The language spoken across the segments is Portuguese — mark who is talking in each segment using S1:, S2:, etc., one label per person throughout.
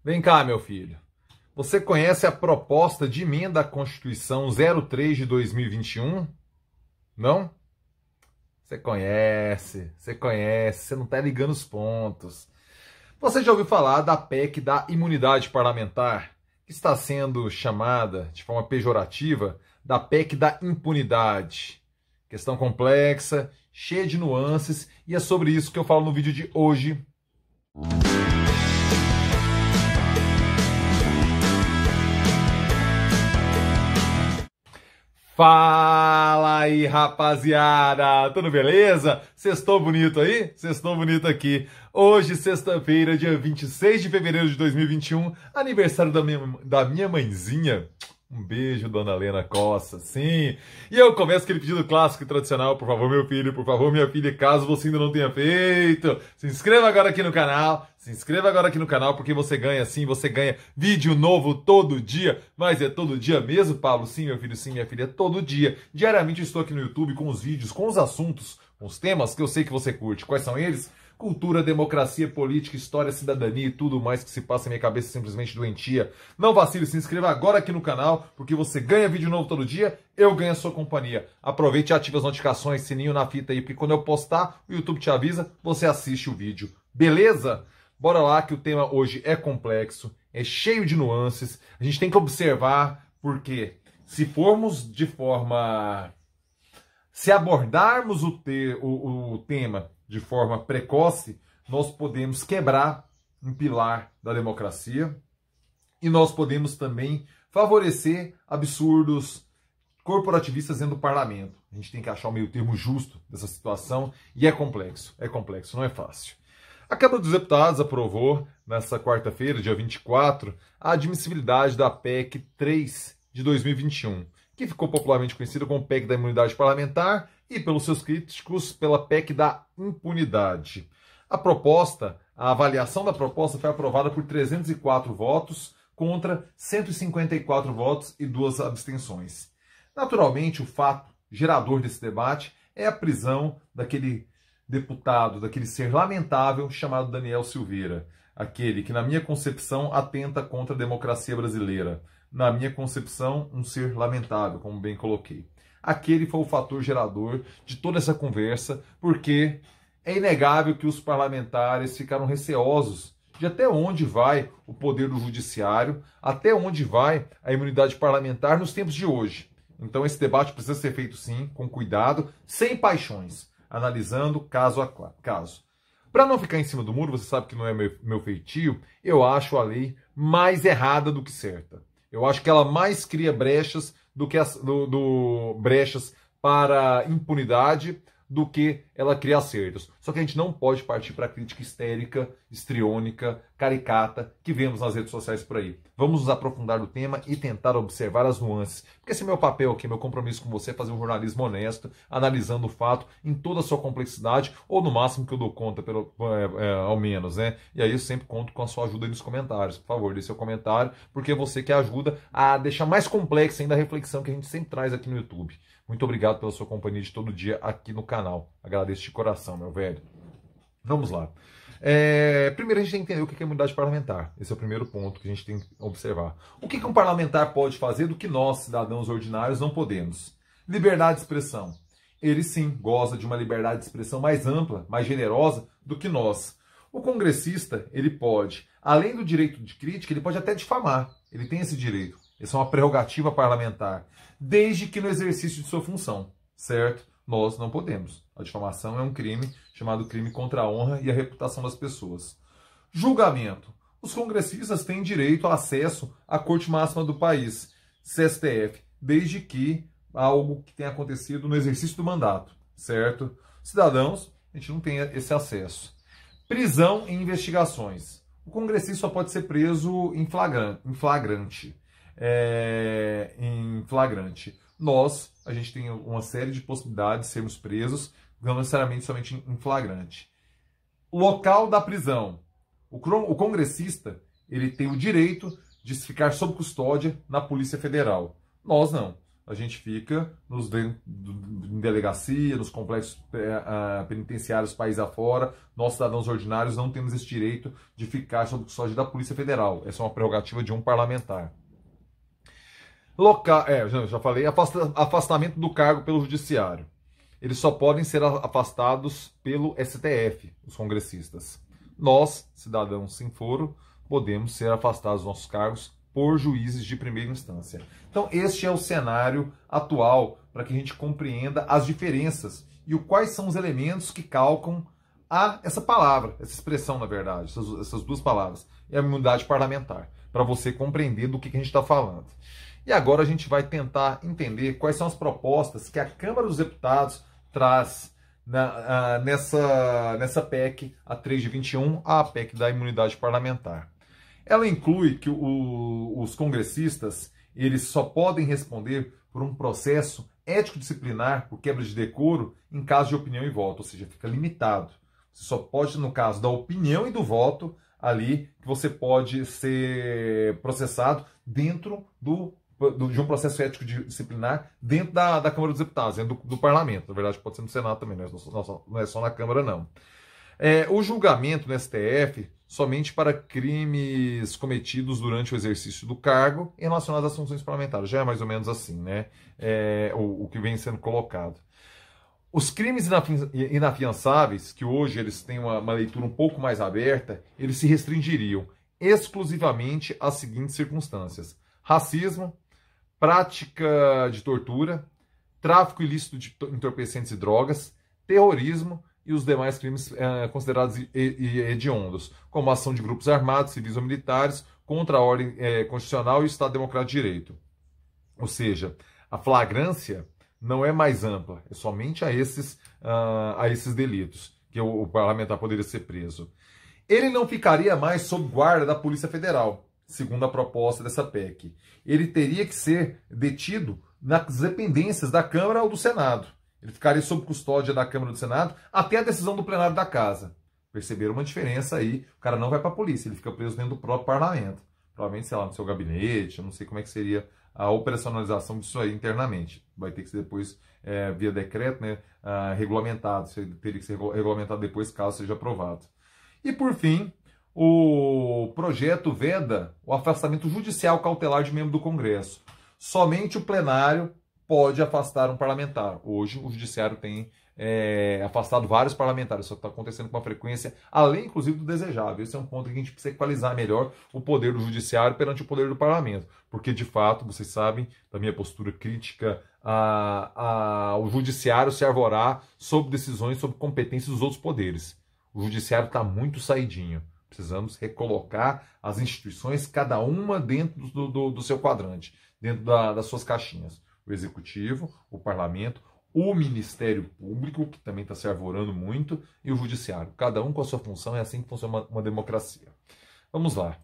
S1: Vem cá, meu filho. Você conhece a proposta de emenda à Constituição 03 de 2021? Não? Você não está ligando os pontos. Você já ouviu falar da PEC da imunidade parlamentar, que está sendo chamada, de forma pejorativa, da PEC da impunidade? Questão complexa, cheia de nuances, e é sobre isso que eu falo no vídeo de hoje. Fala aí, rapaziada! Tudo beleza? Sextou bonito aí? Sextou bonito aqui. Hoje, sexta-feira, dia 26 de fevereiro de 2021, aniversário da minha mãezinha. Um beijo, dona Lena Costa, sim. E eu começo aquele pedido clássico e tradicional, por favor, meu filho, por favor, minha filha, caso você ainda não tenha feito, se inscreva agora aqui no canal, porque você ganha, sim, você ganha vídeo novo todo dia, mas é todo dia mesmo, Pablo? Sim, meu filho, sim, minha filha, é todo dia. Diariamente eu estou aqui no YouTube com os vídeos, com os assuntos, com os temas que eu sei que você curte. Quais são eles? Cultura, democracia, política, história, cidadania e tudo mais que se passa em minha cabeça simplesmente doentia. Não vacile, se inscreva agora aqui no canal, porque você ganha vídeo novo todo dia, eu ganho a sua companhia. Aproveite e ative as notificações, sininho na fita aí, porque quando eu postar, o YouTube te avisa, você assiste o vídeo. Beleza? Bora lá que o tema hoje é complexo, é cheio de nuances, a gente tem que observar, porque se formos de forma... Se abordarmos o tema de forma precoce, nós podemos quebrar um pilar da democracia e nós podemos também favorecer absurdos corporativistas dentro do parlamento. A gente tem que achar o meio termo justo dessa situação e é complexo, não é fácil. A Câmara dos Deputados aprovou, nesta quarta-feira, dia 24, a admissibilidade da PEC 3 de 2021, que ficou popularmente conhecida como PEC da imunidade parlamentar e, pelos seus críticos, pela PEC da impunidade. A avaliação da proposta foi aprovada por 304 votos contra 154 votos e 2 abstenções. Naturalmente, o fato gerador desse debate é a prisão daquele deputado, daquele ser lamentável chamado Daniel Silveira, aquele que, na minha concepção, atenta contra a democracia brasileira. Na minha concepção, um ser lamentável, como bem coloquei. Aquele foi o fator gerador de toda essa conversa, porque é inegável que os parlamentares ficaram receosos de até onde vai o poder do judiciário, até onde vai a imunidade parlamentar nos tempos de hoje. Então esse debate precisa ser feito sim, com cuidado, sem paixões, analisando caso a caso. Para não ficar em cima do muro, você sabe que não é meu feitio, eu acho a lei mais errada do que certa. Eu acho que ela mais cria brechas brechas para impunidade do que ela cria acertos. Só que a gente não pode partir para a crítica histérica, histriônica, caricata que vemos nas redes sociais por aí. Vamos nos aprofundar no tema e tentar observar as nuances. Porque esse é meu papel aqui, meu compromisso com você é fazer um jornalismo honesto, analisando o fato em toda a sua complexidade, ou no máximo que eu dou conta, ao menos, né? E aí eu sempre conto com a sua ajuda aí nos comentários. Por favor, deixe seu comentário, porque é você que ajuda a deixar mais complexa ainda a reflexão que a gente sempre traz aqui no YouTube. Muito obrigado pela sua companhia de todo dia aqui no canal. Agradeço de coração, meu velho. Vamos lá. Primeiro a gente tem que entender o que é imunidade parlamentar. Esse é o primeiro ponto que a gente tem que observar. O que um parlamentar pode fazer do que nós, cidadãos ordinários, não podemos? Liberdade de expressão. Ele sim goza de uma liberdade de expressão mais ampla, mais generosa do que nós. O congressista, ele pode, além do direito de crítica, ele pode até difamar. Ele tem esse direito. Essa é uma prerrogativa parlamentar, desde que no exercício de sua função, certo? Nós não podemos. A difamação é um crime chamado crime contra a honra e a reputação das pessoas. Julgamento. Os congressistas têm direito a acesso à Corte Máxima do país, STF, desde que algo que tenha acontecido no exercício do mandato, certo? Cidadãos, a gente não tem esse acesso. Prisão em investigações. O congressista só pode ser preso em flagrante. A gente tem uma série de possibilidades de sermos presos, não necessariamente somente em flagrante. Local da prisão. O congressista, ele tem o direito de ficar sob custódia na Polícia Federal. Nós não. a gente fica em delegacia, nos complexos penitenciários país afora. Nós, cidadãos ordinários, não temos esse direito de ficar sob custódia da Polícia Federal. Essa é uma prerrogativa de um parlamentar. Já falei, afastamento do cargo pelo judiciário. Eles só podem ser afastados pelo STF, os congressistas. Nós, cidadãos sem foro, podemos ser afastados dos nossos cargos por juízes de primeira instância. Então, este é o cenário atual para que a gente compreenda as diferenças e quais são os elementos que calcam essa palavra, essa expressão, na verdade, essas duas palavras, e a imunidade parlamentar, para você compreender do que a gente está falando. E agora a gente vai tentar entender quais são as propostas que a Câmara dos Deputados traz nessa PEC, a 3 de 21, a PEC da imunidade parlamentar. Ela inclui que os congressistas eles só podem responder por um processo ético-disciplinar por quebra de decoro em caso de opinião e voto, ou seja, fica limitado. Você só pode, no caso da opinião e do voto, ali que você pode ser processado dentro de um processo ético disciplinar dentro da Câmara dos Deputados, dentro do Parlamento. Na verdade, pode ser no Senado também, não é só na Câmara, não. O julgamento no STF somente para crimes cometidos durante o exercício do cargo e relacionados às funções parlamentares. Já é mais ou menos assim, né? O que vem sendo colocado. Os crimes inafiançáveis, que hoje eles têm uma leitura um pouco mais aberta, eles se restringiriam exclusivamente às seguintes circunstâncias: racismo, prática de tortura, tráfico ilícito de entorpecentes e drogas, terrorismo e os demais crimes considerados hediondos, como ação de grupos armados, civis ou militares, contra a ordem constitucional e o Estado Democrático de Direito. Ou seja, a flagrância não é mais ampla, é somente a esses delitos que o parlamentar poderia ser preso. Ele não ficaria mais sob guarda da Polícia Federal, segundo a proposta dessa PEC. Ele teria que ser detido nas dependências da Câmara ou do Senado. Ele ficaria sob custódia da Câmara ou do Senado até a decisão do plenário da Casa. Perceberam uma diferença aí? O cara não vai para a polícia, ele fica preso dentro do próprio parlamento. Provavelmente, sei lá, no seu gabinete, eu não sei como é que seria a operacionalização disso aí internamente. Vai ter que ser depois, via decreto, né, regulamentado. Teria que ser regulamentado depois, caso seja aprovado. E, por fim, o projeto veda o afastamento judicial cautelar de membro do Congresso. Somente o plenário pode afastar um parlamentar. Hoje, o judiciário tem afastado vários parlamentares, só que está acontecendo com uma frequência além, inclusive, do desejável. Esse é um ponto que a gente precisa equalizar melhor o poder do judiciário perante o poder do parlamento. Porque, de fato, vocês sabem da minha postura crítica, o judiciário se arvorar sobre decisões, sobre competências dos outros poderes. O judiciário está muito saidinho. Precisamos recolocar as instituições, cada uma dentro do seu quadrante, dentro das suas caixinhas. O Executivo, o Parlamento, o Ministério Público, que também está se arvorando muito, e o Judiciário. Cada um com a sua função, é assim que funciona uma democracia. Vamos lá.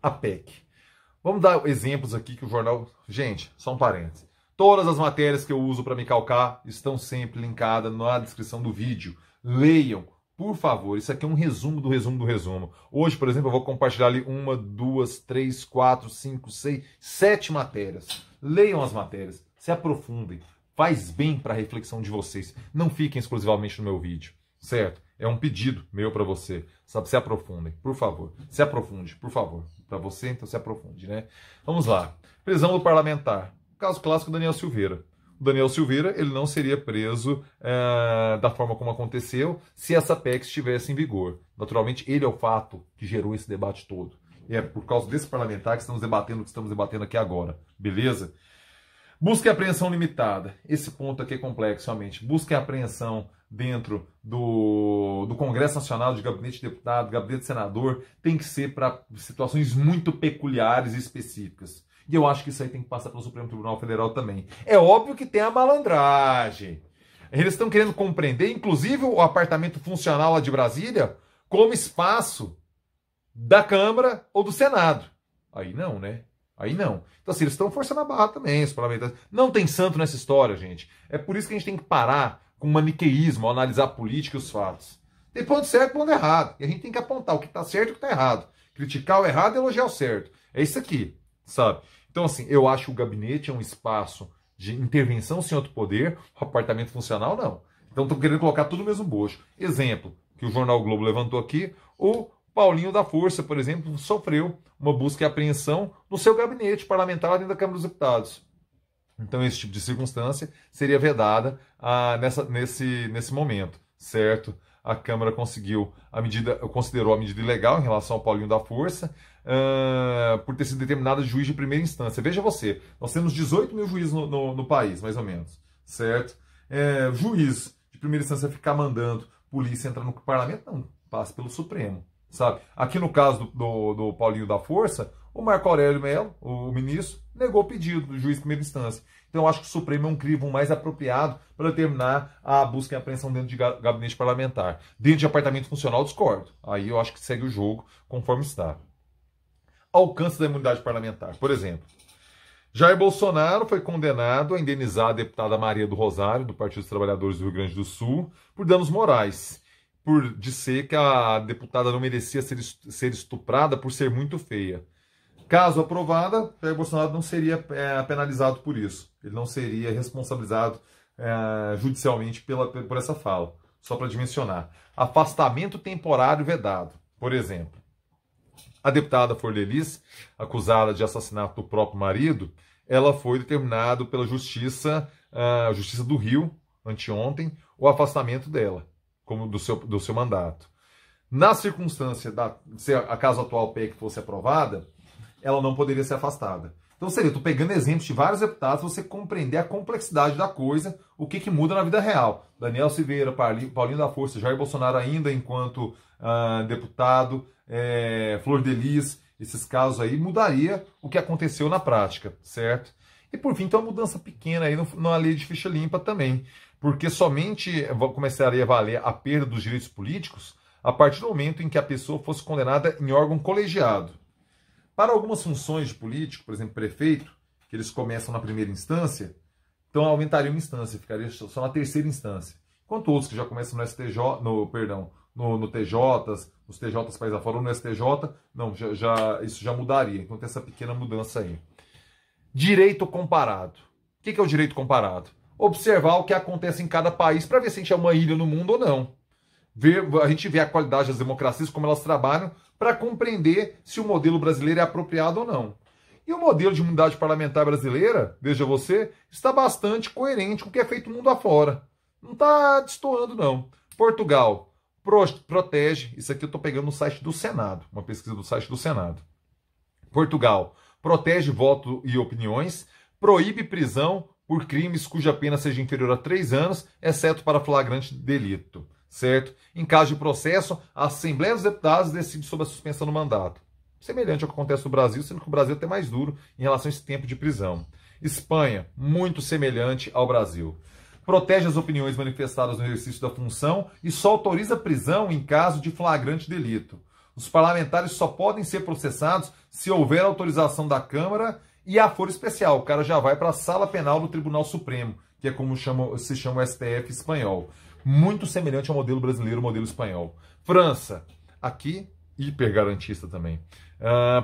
S1: A PEC. Vamos dar exemplos aqui que o jornal... Gente, só um parênteses. Todas as matérias que eu uso para me calcar estão sempre linkadas na descrição do vídeo. Leiam, por favor. Isso aqui é um resumo do resumo do resumo. Hoje, por exemplo, eu vou compartilhar ali 1, 2, 3, 4, 5, 6, 7 matérias. Leiam as matérias, se aprofundem. Faz bem para a reflexão de vocês. Não fiquem exclusivamente no meu vídeo, certo? É um pedido meu para você. Sabe, se aprofundem, por favor. Se aprofunde, por favor. Para você, então se aprofunde, né? Vamos lá. Prisão do parlamentar. Caso clássico, Daniel Silveira. O Daniel Silveira, ele não seria preso da forma como aconteceu se essa PEC estivesse em vigor. Naturalmente, ele é o fato que gerou esse debate todo. E é por causa desse parlamentar que estamos debatendo aqui agora. Beleza? Busca e apreensão limitada. Esse ponto aqui é complexo, realmente. Busca e apreensão dentro do Congresso Nacional, de Gabinete de Deputado, Gabinete de Senador, tem que ser para situações muito peculiares e específicas. E eu acho que isso aí tem que passar pelo Supremo Tribunal Federal também. É óbvio que tem a malandragem. Eles estão querendo compreender, inclusive, o apartamento funcional lá de Brasília como espaço da Câmara ou do Senado. Aí não, né? Aí não. Então, assim, eles estão forçando a barra também, os parlamentares. Não tem santo nessa história, gente. É por isso que a gente tem que parar com o maniqueísmo ao analisar a política e os fatos. Tem ponto certo e ponto errado. E a gente tem que apontar o que está certo e o que está errado. Criticar o errado e elogiar o certo. É isso aqui, sabe? Então, assim, eu acho que o gabinete é um espaço de intervenção sem outro poder, o apartamento funcional não. Então estão querendo colocar tudo no mesmo bojo. Exemplo, que o Jornal Globo levantou aqui, o Paulinho da Força, por exemplo, sofreu uma busca e apreensão no seu gabinete parlamentar dentro da Câmara dos Deputados. Então esse tipo de circunstância seria vedada nesse momento, certo? A Câmara considerou a medida ilegal em relação ao Paulinho da Força, por ter sido determinada juiz de primeira instância. Veja você, nós temos 18 mil juízes no país, mais ou menos, certo? Juiz de primeira instância ficar mandando polícia entrar no parlamento, não, passa pelo Supremo, sabe? Aqui no caso do Paulinho da Força, o Marco Aurélio Mello, o ministro, negou o pedido do juiz de primeira instância. Então eu acho que o Supremo é um crivo mais apropriado para determinar a busca e apreensão dentro de gabinete parlamentar. Dentro de apartamento funcional, discordo. Aí eu acho que segue o jogo conforme está. Alcance da imunidade parlamentar. Por exemplo, Jair Bolsonaro foi condenado a indenizar a deputada Maria do Rosário, do Partido dos Trabalhadores do Rio Grande do Sul, por danos morais, por dizer que a deputada não merecia ser estuprada por ser muito feia. Caso aprovada, Jair Bolsonaro não seria penalizado por isso. Ele não seria responsabilizado judicialmente por essa fala. Só para dimensionar. Afastamento temporário vedado. Por exemplo, a deputada Flor de Lis, acusada de assassinato do próprio marido, ela foi determinado pela Justiça do Rio, anteontem, o afastamento dela, como do seu mandato. Na circunstância, se a caso atual PEC fosse aprovada, ela não poderia ser afastada. Então seria, estou pegando exemplos de vários deputados, você compreender a complexidade da coisa, o que muda na vida real. Daniel Silveira, Paulinho da Força, Jair Bolsonaro ainda enquanto deputado, Flor de Lis, esses casos aí, mudaria o que aconteceu na prática, certo? E por fim, tem uma mudança pequena aí na lei de ficha limpa também, porque somente começaria a valer a perda dos direitos políticos a partir do momento em que a pessoa fosse condenada em órgão colegiado. Para algumas funções de político, por exemplo, prefeito, que eles começam na primeira instância, então aumentaria uma instância, ficaria só na terceira instância. Enquanto outros que já começam no STJ, no TJs, nos TJs país afora ou no STJ, não, isso já mudaria. Então tem essa pequena mudança aí. Direito comparado. O que é o direito comparado? Observar o que acontece em cada país para ver se a gente é uma ilha no mundo ou não. A gente vê a qualidade das democracias, como elas trabalham, para compreender se o modelo brasileiro é apropriado ou não. E o modelo de imunidade parlamentar brasileira, veja você, está bastante coerente com o que é feito no mundo afora. Não está destoando, não. Portugal protege, isso aqui eu estou pegando no site do Senado, uma pesquisa do site do Senado. Portugal protege voto e opiniões, proíbe prisão por crimes cuja pena seja inferior a 3 anos, exceto para flagrante delito. Certo? Em caso de processo, a Assembleia dos Deputados decide sobre a suspensão do mandato. Semelhante ao que acontece no Brasil, sendo que o Brasil é até mais duro em relação a esse tempo de prisão. Espanha, muito semelhante ao Brasil. Protege as opiniões manifestadas no exercício da função e só autoriza prisão em caso de flagrante delito. Os parlamentares só podem ser processados se houver autorização da Câmara e a foro especial. O cara já vai para a sala penal do Tribunal Supremo, que é como se chama o STF espanhol. Muito semelhante ao modelo brasileiro, modelo espanhol. França, aqui, hipergarantista também.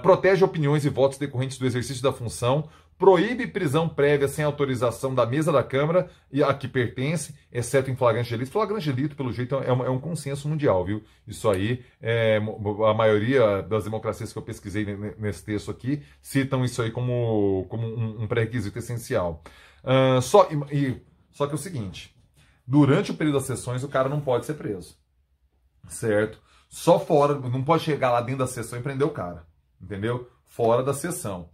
S1: Protege opiniões e votos decorrentes do exercício da função, proíbe prisão prévia sem autorização da mesa da Câmara e a que pertence, exceto em flagrante delito. Flagrante delito, pelo jeito, é um consenso mundial, viu? Isso aí, a maioria das democracias que eu pesquisei nesse texto aqui citam isso aí como um pré-requisito essencial. Só que é o seguinte... Durante o período das sessões, o cara não pode ser preso, certo? Só fora, não pode chegar lá dentro da sessão e prender o cara, entendeu? Fora da sessão.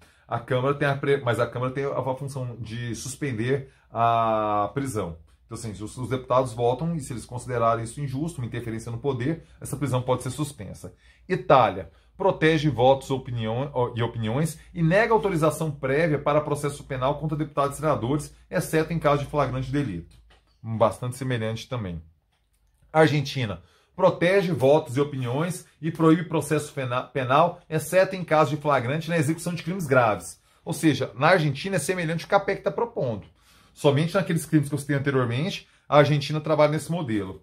S1: Mas a Câmara tem a função de suspender a prisão. Então, assim, os deputados votam e se eles considerarem isso injusto, uma interferência no poder, essa prisão pode ser suspensa. Itália protege votos e opiniões e nega autorização prévia para processo penal contra deputados e senadores, exceto em caso de flagrante delito. Bastante semelhante também. Argentina protege votos e opiniões e proíbe processo penal, exceto em caso de flagrante na execução de crimes graves. Ou seja, na Argentina é semelhante ao que a PEC está propondo. Somente naqueles crimes que eu citei anteriormente, a Argentina trabalha nesse modelo.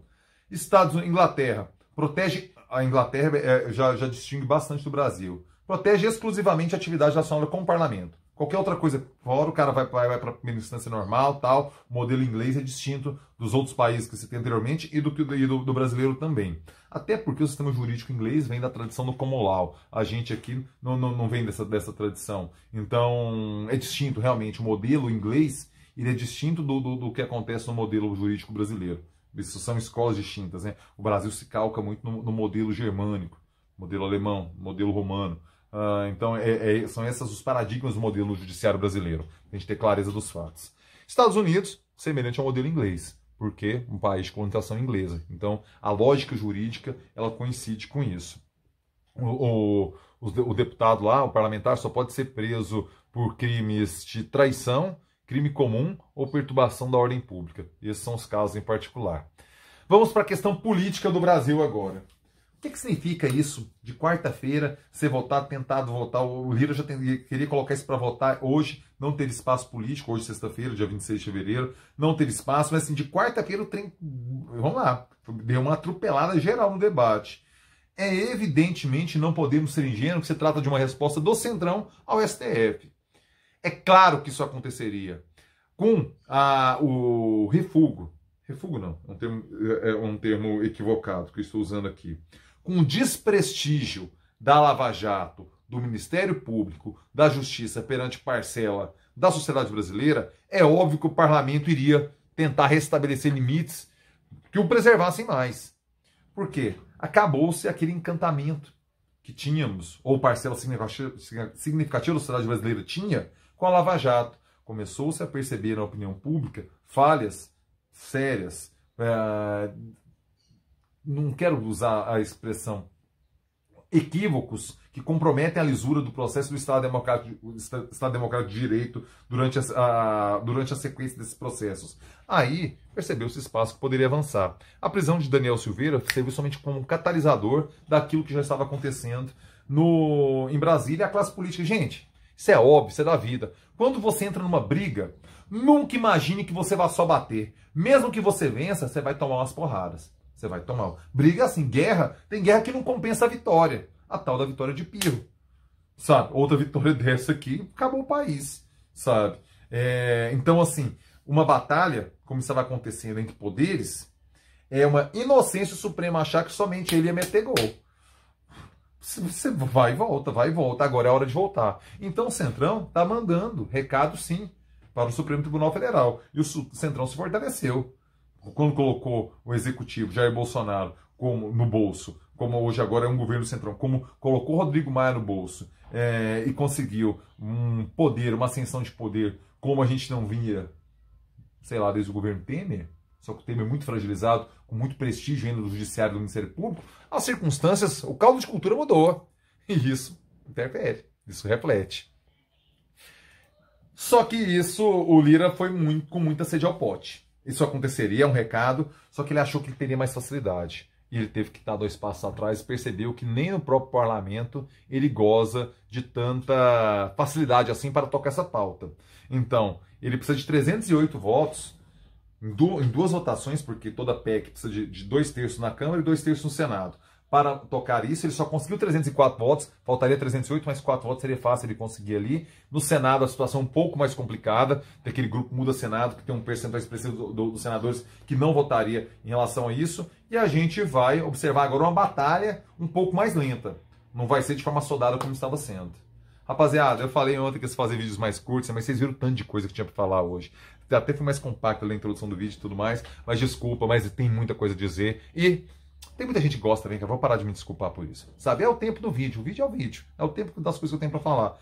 S1: Inglaterra protege... A Inglaterra já distingue bastante do Brasil. Protege exclusivamente a atividade relacionada com o parlamento. Qualquer outra coisa fora, o cara vai para a primeira instância normal, tal. O modelo inglês é distinto dos outros países que se tem anteriormente e do brasileiro também. Até porque o sistema jurídico inglês vem da tradição do common law. A gente aqui não vem dessa tradição. Então, é distinto realmente. O modelo inglês ele é distinto do que acontece no modelo jurídico brasileiro. Isso são escolas distintas, né? O Brasil se calca muito no modelo germânico, modelo alemão, modelo romano. Então, são esses os paradigmas do modelo judiciário brasileiro, a gente ter clareza dos fatos. Estados Unidos, semelhante ao modelo inglês, porque um país de colonização inglesa. Então, a lógica jurídica, ela coincide com isso. O deputado lá, o parlamentar, só pode ser preso por crimes de traição, crime comum ou perturbação da ordem pública. Esses são os casos em particular. Vamos para a questão política do Brasil agora. O que significa isso de quarta-feira ser votado, tentado votar? O Lira já queria colocar isso para votar hoje, não teve espaço político, hoje sexta-feira, dia 26 de fevereiro, não teve espaço, mas assim, de quarta-feira o trem, vamos lá, deu uma atropelada geral no debate. Evidentemente, não podemos ser ingênuos que se trata de uma resposta do Centrão ao STF. É claro que isso aconteceria com o refúgio. Refúgio não, é um termo equivocado que eu estou usando aqui. Com o desprestígio da Lava Jato, do Ministério Público, da Justiça perante parcela da sociedade brasileira, é óbvio que o parlamento iria tentar restabelecer limites que o preservassem mais. Por quê? Acabou-se aquele encantamento que tínhamos, ou parcela significativa da sociedade brasileira tinha, com a Lava Jato. Começou-se a perceber na opinião pública falhas sérias. Não quero usar a expressão equívocos que comprometem a lisura do processo do Estado Democrático de Direito durante a sequência desses processos. Aí percebeu-se espaço que poderia avançar. A prisão de Daniel Silveira serviu somente como um catalisador daquilo que já estava acontecendo em Brasília. A classe política, gente, isso é óbvio, isso é da vida. Quando você entra numa briga, nunca imagine que você vai só bater. Mesmo que você vença, você vai tomar umas porradas. Você vai tomar. Briga assim, guerra, tem guerra que não compensa a vitória. A tal da vitória de Pirro. Sabe? Outra vitória dessa aqui, acabou o país. Sabe? Então, assim, uma batalha, como estava acontecendo entre poderes, é uma inocência suprema achar que somente ele ia meter gol. Você vai e volta, vai e volta. Agora é hora de voltar. Então o Centrão está mandando recado, sim, para o Supremo Tribunal Federal. E o Centrão se fortaleceu. Quando colocou o executivo Jair Bolsonaro no bolso, como hoje agora é um governo Centrão, como colocou Rodrigo Maia no bolso e conseguiu um poder, uma ascensão de poder, como a gente não via, sei lá, desde o governo Temer, só que o Temer é muito fragilizado, com muito prestígio ainda do Judiciário e do Ministério Público, as circunstâncias, o caldo de cultura mudou. E isso interfere, isso reflete. Só que isso, o Lira foi com muita sede ao pote. Isso aconteceria, é um recado, só que ele achou que ele teria mais facilidade. E ele teve que dar 2 passos atrás e percebeu que nem no próprio parlamento ele goza de tanta facilidade assim para tocar essa pauta. Então, ele precisa de 308 votos em 2 votações, porque toda PEC precisa de 2/3 na Câmara e 2/3 no Senado. Para tocar isso, ele só conseguiu 304 votos, faltaria 308, mas 4 votos seria fácil ele conseguir ali. No Senado, a situação é um pouco mais complicada, tem aquele grupo Muda Senado, que tem um percentual expressivo dos senadores que não votaria em relação a isso, e a gente vai observar agora uma batalha um pouco mais lenta. Não vai ser de forma soldada como estava sendo. Rapaziada, eu falei ontem que ia fazer vídeos mais curtos, mas vocês viram o tanto de coisa que tinha para falar hoje. Até foi mais compacto na introdução do vídeo e tudo mais, mas desculpa, mas tem muita coisa a dizer. E tem muita gente que gosta também, que eu vou parar de me desculpar por isso. Sabe, é o tempo do vídeo, o vídeo é o vídeo. É o tempo das coisas que eu tenho para falar.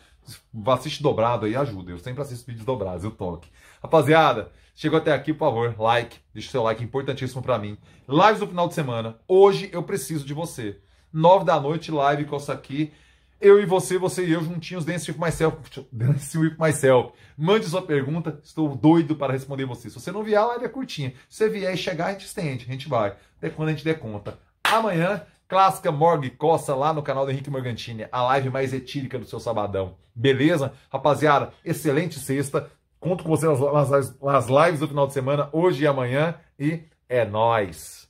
S1: Assiste dobrado aí, ajuda. Eu sempre assisto vídeos dobrados, eu toque. Rapaziada, chegou até aqui, por favor, like. Deixa o seu like, importantíssimo para mim. Lives do final de semana. Hoje eu preciso de você. 9 da noite, live com isso aqui. Eu e você e eu juntinhos, Dance with Myself. Dance with Myself. Mande sua pergunta, estou doido para responder você. Se você não vier, a live é curtinha. Se você vier e chegar, a gente estende, a gente vai. Até quando a gente der conta. Amanhã, clássica Morgue Costa lá no canal do Henrique Morgantini. A live mais etílica do seu sabadão. Beleza? Rapaziada, excelente sexta. Conto com você nas lives do final de semana, hoje e amanhã. E é nóis!